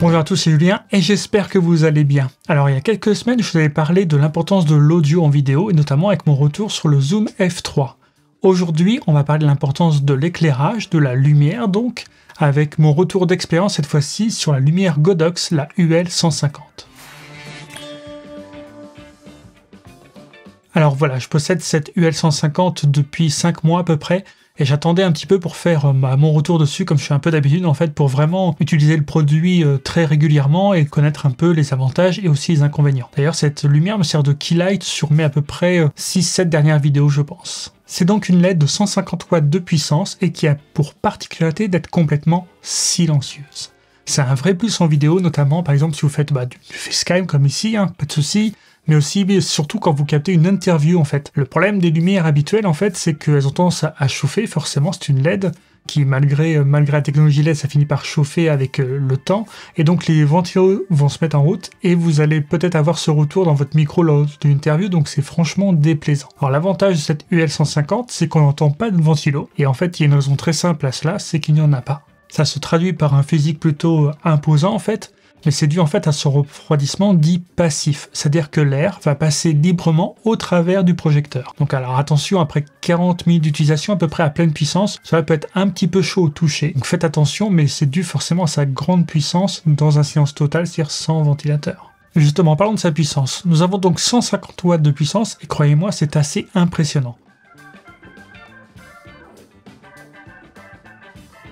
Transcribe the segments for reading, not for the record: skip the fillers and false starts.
Bonjour à tous, c'est Julien et j'espère que vous allez bien. Alors il y a quelques semaines, je vous avais parlé de l'importance de l'audio en vidéo et notamment avec mon retour sur le Zoom F3. Aujourd'hui, on va parler de l'importance de l'éclairage, de la lumière donc, avec mon retour d'expérience cette fois-ci sur la lumière Godox, la UL150. Alors voilà, je possède cette UL150 depuis 5 mois à peu près, et j'attendais un petit peu pour faire mon retour dessus, comme je fais un peu d'habitude en fait, pour vraiment utiliser le produit très régulièrement et connaître un peu les avantages et aussi les inconvénients. D'ailleurs, cette lumière me sert de keylight sur mes à peu près 6-7 dernières vidéos, je pense. C'est donc une LED de 150 watts de puissance et qui a pour particularité d'être complètement silencieuse. C'est un vrai plus en vidéo, notamment par exemple si vous faites du facecam comme ici, pas de souci. Mais aussi, surtout quand vous captez une interview en fait. Le problème des lumières habituelles en fait, c'est qu'elles ont tendance à chauffer, forcément c'est une LED qui malgré la technologie LED, ça finit par chauffer avec le temps, et donc les ventilos vont se mettre en route, et vous allez peut-être avoir ce retour dans votre micro lors d'une interview, donc c'est franchement déplaisant. Alors l'avantage de cette UL150, c'est qu'on n'entend pas de ventilo, et en fait il y a une raison très simple à cela, c'est qu'il n'y en a pas. Ça se traduit par un physique plutôt imposant en fait, mais c'est dû en fait à ce refroidissement dit passif, c'est-à-dire que l'air va passer librement au travers du projecteur. Donc alors attention, après 40 minutes d'utilisation à peu près à pleine puissance, cela peut être un petit peu chaud au toucher. Donc faites attention, mais c'est dû forcément à sa grande puissance dans un silence total, c'est-à-dire sans ventilateur. Justement, parlons de sa puissance. Nous avons donc 150 watts de puissance, et croyez-moi, c'est assez impressionnant.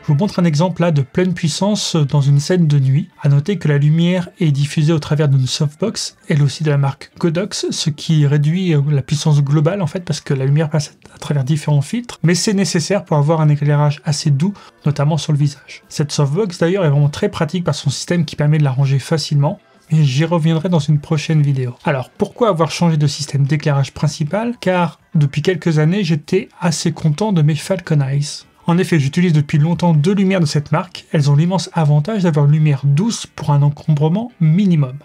Je vous montre un exemple là de pleine puissance dans une scène de nuit. À noter que la lumière est diffusée au travers d'une softbox, elle aussi de la marque Godox, ce qui réduit la puissance globale en fait parce que la lumière passe à travers différents filtres, mais c'est nécessaire pour avoir un éclairage assez doux, notamment sur le visage. Cette softbox d'ailleurs est vraiment très pratique par son système qui permet de la ranger facilement, et j'y reviendrai dans une prochaine vidéo. Alors pourquoi avoir changé de système d'éclairage principal? Car depuis quelques années j'étais assez content de mes Falcon Eyes. En effet, j'utilise depuis longtemps deux lumières de cette marque, elles ont l'immense avantage d'avoir une lumière douce pour un encombrement minimum.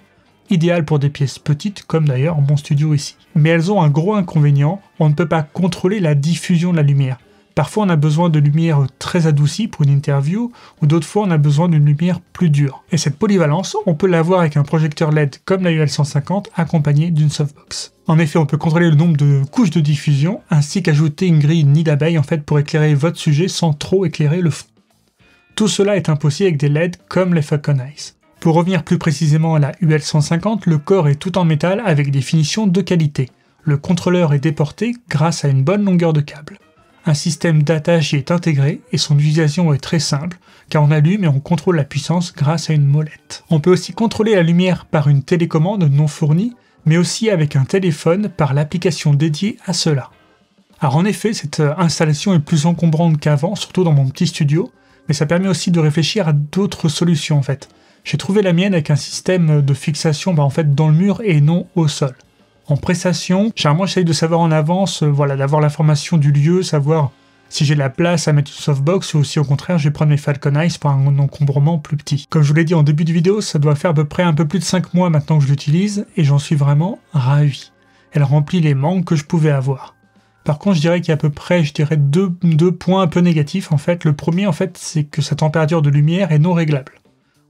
Idéal pour des pièces petites, comme d'ailleurs mon studio ici. Mais elles ont un gros inconvénient, on ne peut pas contrôler la diffusion de la lumière. Parfois on a besoin de lumière très adoucie pour une interview, ou d'autres fois on a besoin d'une lumière plus dure. Et cette polyvalence, on peut l'avoir avec un projecteur LED comme la UL150 accompagné d'une softbox. En effet, on peut contrôler le nombre de couches de diffusion, ainsi qu'ajouter une grille nid d'abeille en fait pour éclairer votre sujet sans trop éclairer le fond. Tout cela est impossible avec des LED comme les Falcon Eyes. Pour revenir plus précisément à la UL150, le corps est tout en métal avec des finitions de qualité. Le contrôleur est déporté grâce à une bonne longueur de câble. Un système d'attache y est intégré et son utilisation est très simple car on allume et on contrôle la puissance grâce à une molette. On peut aussi contrôler la lumière par une télécommande non fournie, mais aussi avec un téléphone par l'application dédiée à cela. Alors en effet, cette installation est plus encombrante qu'avant, surtout dans mon petit studio, mais ça permet aussi de réfléchir à d'autres solutions en fait. J'ai trouvé la mienne avec un système de fixation en fait dans le mur et non au sol. En prestation, généralement j'essaye de savoir en avance, d'avoir l'information du lieu, savoir si j'ai la place à mettre une softbox ou si au contraire je vais prendre mes Falcon Eyes pour un encombrement plus petit. Comme je vous l'ai dit en début de vidéo, ça doit faire à peu près un peu plus de 5 mois maintenant que je l'utilise et j'en suis vraiment ravi. Elle remplit les manques que je pouvais avoir. Par contre, je dirais qu'il y a à peu près, deux points un peu négatifs en fait. Le premier en fait, c'est que sa température de lumière est non réglable.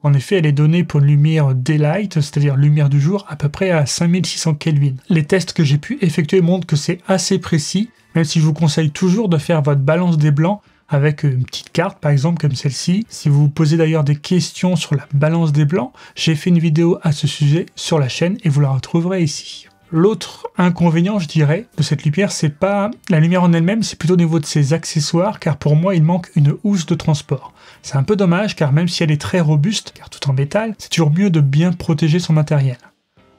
En effet, elle est donnée pour une lumière daylight, c'est-à-dire lumière du jour, à peu près à 5600 Kelvin. Les tests que j'ai pu effectuer montrent que c'est assez précis, même si je vous conseille toujours de faire votre balance des blancs avec une petite carte, par exemple comme celle-ci. Si vous vous posez d'ailleurs des questions sur la balance des blancs, j'ai fait une vidéo à ce sujet sur la chaîne et vous la retrouverez ici. L'autre inconvénient, je dirais, de cette lumière, c'est pas la lumière en elle-même, c'est plutôt au niveau de ses accessoires, car pour moi, il manque une housse de transport. C'est un peu dommage, car même si elle est très robuste, car tout en métal, c'est toujours mieux de bien protéger son matériel.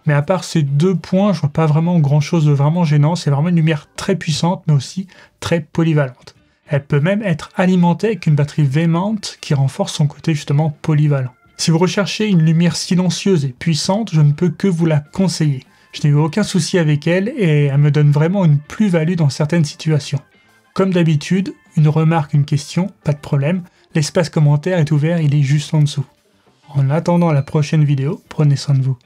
Mais à part ces deux points, je vois pas vraiment grand-chose de vraiment gênant, c'est vraiment une lumière très puissante, mais aussi très polyvalente. Elle peut même être alimentée avec une batterie V-mount qui renforce son côté justement polyvalent. Si vous recherchez une lumière silencieuse et puissante, je ne peux que vous la conseiller. Je n'ai eu aucun souci avec elle et elle me donne vraiment une plus-value dans certaines situations. Comme d'habitude, une remarque, une question, pas de problème, l'espace commentaire est ouvert, il est juste en dessous. En attendant la prochaine vidéo, prenez soin de vous.